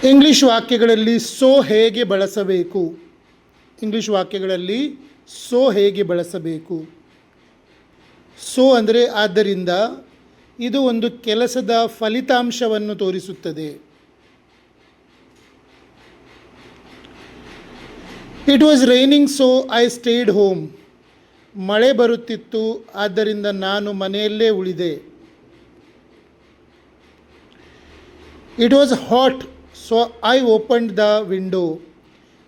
English ವಾಕ್ಯಗಳಲ್ಲಿ so ಹೇಗೆ ಬಳಸಬೇಕು? English ವಾಕ್ಯಗಳಲ್ಲಿ so ಹೇಗೆ ಬಳಸಬೇಕು? ಸೋ ಅಂದರೆ ಆದ್ದರಿಂದ. ಇದು ಒಂದು ಕೆಲಸದ ಫಲಿತಾಂಶವನ್ನು ತೋರಿಸುತ್ತದೆ. It was raining so I stayed home. ಮಳೆ ಬರುತ್ತಿತ್ತು, ಆದ್ದರಿಂದ ನಾನು ಮನೆಯಲ್ಲೇ ಉಳಿದೆ. It was hot so I opened the window.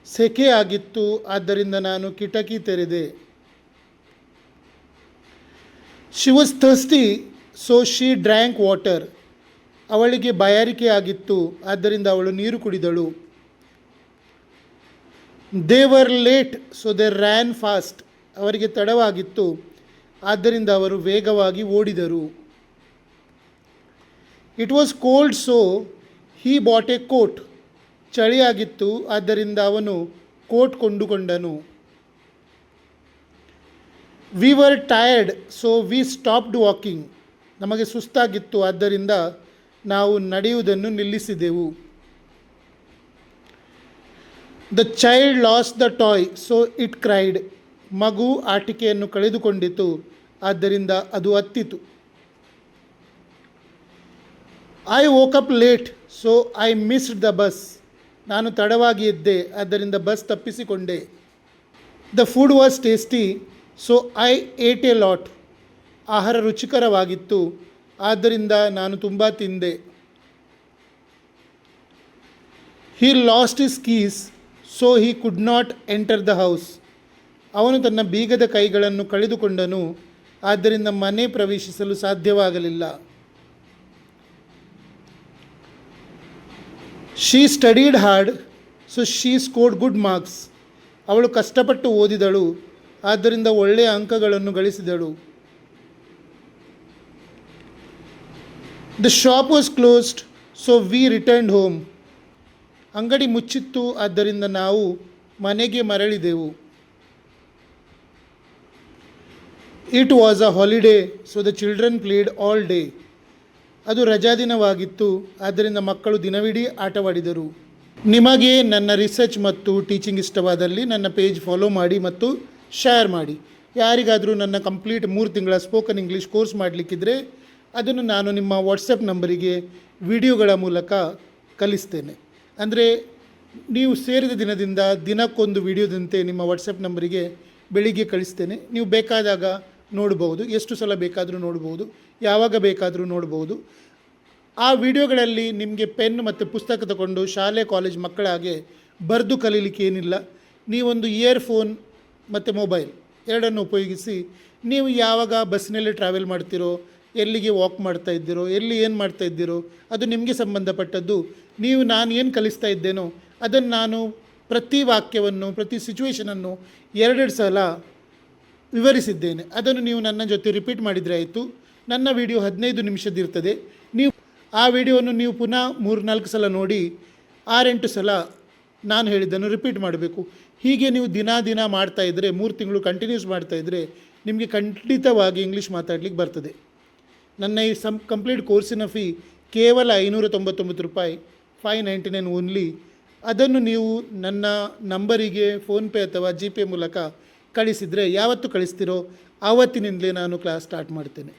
ಸೆಕೆ ಆಗಿತ್ತು, ಆದ್ದರಿಂದ ನಾನು ಕಿಟಕಿ ತೆರೆದೆ. She was thirsty so she drank water. ಅವಳಿಗೆ ಬಾಯಾರಿಕೆ ಆಗಿತ್ತು, ಆದ್ದರಿಂದ ಅವಳು ನೀರು ಕುಡಿದಳು. They were late so they ran fast. ಅವರಿಗೆ ತಡವಾಗಿತ್ತು, ಆದ್ದರಿಂದ ಅವರು ವೇಗವಾಗಿ ಓಡಿದರು. It was cold so he bought a coat. ಚಳಿಯಾಗಿತ್ತು, ಆದ್ದರಿಂದ ಅವನು coat ಕೊಂಡುಕೊಂಡನು. We were tired so we stopped walking. ನಮಗೆ ಸುಸ್ತಾಗಿತ್ತು, ಆದ್ದರಿಂದ ನಾವು ನಡೆಯುವುದನ್ನು ನಿಲ್ಲಿಸಿದೆವು. The child lost the toy so it cried. ಮಗು ಆಟಿಕೆಯನ್ನು ಕಳೆದುಕೊಂಡಿತು, ಆದ್ದರಿಂದ ಅದು ಅತ್ತಿತು. I woke up late so I missed the bus. ನಾನು ತಡವಾಗಿ ಎದ್ದೆ, ಆದ್ದರಿಂದ ಬಸ್ ತಪ್ಪಿಸಿಕೊಂಡೆ. The food was tasty so I ate a lot. ಆಹಾರ ರುಚಿಕರವಾಗಿತ್ತು, ಆದ್ದರಿಂದ ನಾನು ತುಂಬ ತಿಂದೆ. He lost his keys so he could not enter the house. ಅವನು ತನ್ನ ಬೀಗದ ಕೈಗಳನ್ನು ಕಳೆದುಕೊಂಡನು, ಆದ್ದರಿಂದ ಮನೆ ಪ್ರವೇಶಿಸಲು ಸಾಧ್ಯವಾಗಲಿಲ್ಲ. She studied hard so she scored good marks. ಅವಳು ಕಷ್ಟಪಟ್ಟು ಓದಿದಳು, ಆದ್ದರಿಂದ ಒಳ್ಳೆಯ ಅಂಕಗಳನ್ನು ಗಳಿಸಿದಳು. The shop was closed so we returned home. ಅಂಗಡಿ ಮುಚ್ಚಿತ್ತು, ಆದ್ದರಿಂದ ನಾವು ಮನೆಗೆ ಮರಳಿದೆವು. It was a holiday so the children played all day. ಅದು ರಜಾದಿನವಾಗಿತ್ತು, ಆದ್ದರಿಂದ ಮಕ್ಕಳು ದಿನವಿಡೀ ಆಟವಾಡಿದರು. ನಿಮಗೆ ನನ್ನ ರಿಸರ್ಚ್ ಮತ್ತು ಟೀಚಿಂಗ್ ಇಷ್ಟವಾದಲ್ಲಿ ನನ್ನ ಪೇಜ್ ಫಾಲೋ ಮಾಡಿ ಮತ್ತು ಶೇರ್ ಮಾಡಿ. ಯಾರಿಗಾದರೂ ನನ್ನ ಕಂಪ್ಲೀಟ್ 3 ತಿಂಗಳ ಸ್ಪೋಕನ್ ಇಂಗ್ಲೀಷ್ ಕೋರ್ಸ್ ಮಾಡಲಿಕ್ಕಿದ್ರೆ ಅದನ್ನು ನಾನು ನಿಮ್ಮ ವಾಟ್ಸಪ್ ನಂಬರಿಗೆ ವಿಡಿಯೋಗಳ ಮೂಲಕ ಕಲಿಸ್ತೇನೆ. ಅಂದರೆ ನೀವು ಸೇರಿದ ದಿನದಿಂದ ದಿನಕ್ಕೊಂದು ವಿಡಿಯೋದಂತೆ ನಿಮ್ಮ ವಾಟ್ಸಪ್ ನಂಬರಿಗೆ ಬೆಳಿಗ್ಗೆ ಕಳಿಸ್ತೇನೆ. ನೀವು ಬೇಕಾದಾಗ ನೋಡ್ಬೋದು, ಎಷ್ಟು ಸಲ ಬೇಕಾದರೂ ನೋಡ್ಬೋದು, ಯಾವಾಗ ಬೇಕಾದರೂ ನೋಡ್ಬೋದು. ಆ ವಿಡಿಯೋಗಳಲ್ಲಿ ನಿಮಗೆ ಪೆನ್ ಮತ್ತು ಪುಸ್ತಕ ತಗೊಂಡು ಶಾಲೆ ಕಾಲೇಜ್ ಮಕ್ಕಳ ಹಾಗೆ ಬರೆದು ಕಲೀಲಿಕ್ಕೆ ಏನಿಲ್ಲ. ನೀವೊಂದು ಇಯರ್ಫೋನ್ ಮತ್ತು ಮೊಬೈಲ್ ಎರಡನ್ನು ಉಪಯೋಗಿಸಿ ನೀವು ಯಾವಾಗ ಬಸ್ನಲ್ಲಿ ಟ್ರಾವೆಲ್ ಮಾಡ್ತೀರೋ, ಎಲ್ಲಿಗೆ ವಾಕ್ ಮಾಡ್ತಾ ಇದ್ದೀರೋ, ಎಲ್ಲಿ ಏನು ಮಾಡ್ತಾ ಇದ್ದೀರೋ ಅದು ನಿಮಗೆ ಸಂಬಂಧಪಟ್ಟದ್ದು. ನಾನು ಏನು ಕಲಿಸ್ತಾ ಇದ್ದೇನೋ ಅದನ್ನು ನಾನು ಪ್ರತಿ ವಾಕ್ಯವನ್ನು ಪ್ರತಿ ಸಿಚುವೇಷನನ್ನು 2 ಸಲ ವಿವರಿಸಿದ್ದೇನೆ. ಅದನ್ನು ನೀವು ನನ್ನ ಜೊತೆ ರಿಪೀಟ್ ಮಾಡಿದರೆ ಆಯಿತು. ನನ್ನ ವಿಡಿಯೋ 15 ನಿಮಿಷದಿರ್ತದೆ. ನೀವು ಆ ವಿಡಿಯೋವನ್ನು ನೀವು ಪುನಃ 3-4 ಸಲ ನೋಡಿ 6-8 ಸಲ ನಾನು ಹೇಳಿದ್ದನ್ನು ರಿಪೀಟ್ ಮಾಡಬೇಕು. ಹೀಗೆ ನೀವು ದಿನ ಮಾಡ್ತಾಯಿದ್ರೆ 3 ತಿಂಗಳು ಕಂಟಿನ್ಯೂಸ್ ಮಾಡ್ತಾಯಿದ್ರೆ ನಿಮಗೆ ಖಂಡಿತವಾಗಿ ಇಂಗ್ಲೀಷ್ ಮಾತಾಡಲಿಕ್ಕೆ ಬರ್ತದೆ. ನನ್ನ ಈ ಕಂಪ್ಲೀಟ್ ಕೋರ್ಸಿನ ಫೀ ಕೇವಲ 599 ರೂಪಾಯಿ, 599 ಓನ್ಲಿ. ಅದನ್ನು ನೀವು ನನ್ನ ನಂಬರಿಗೆ ಫೋನ್ಪೇ ಅಥವಾ ಜಿಪೇ ಮೂಲಕ ಕಳಿಸಿದರೆ ಯಾವತ್ತು ಕಳಿಸ್ತೀರೋ ಆವತ್ತಿನಿಂದಲೇ ನಾನು ಕ್ಲಾಸ್ ಸ್ಟಾರ್ಟ್ ಮಾಡ್ತೇನೆ.